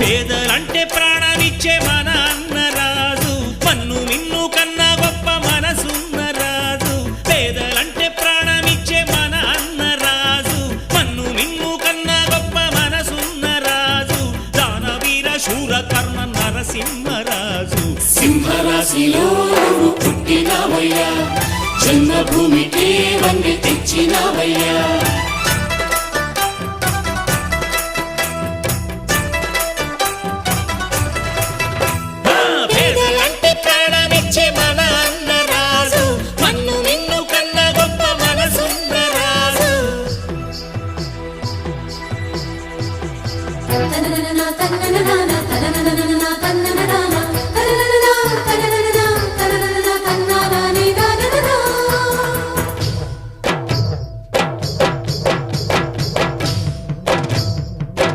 పేదలంటే ప్రాణమిచ్చే మన అన్నరాజు, మన్ను మిన్ను కన్నా గొప్ప మనసున్న రాజు. పేదలంటే ప్రాణమిచ్చే మన అన్నరాజు, మన్ను మిన్ను కన్నా గొప్ప మనసున్న రాజు. దానవీర శూర కర్ణ నరసింహరాజు. సింహరాశిలో నువ్వు పుట్టినవయ్యా, జన్మభూమికి వన్నె తెచ్చినవయ్యా. పేదలంటే ప్రాణమిచ్చే మన అన్నరాజు, మన్ను మిన్ను కన్నా గొప్ప మనసున్న రాజు. తననన తననన తననన తననన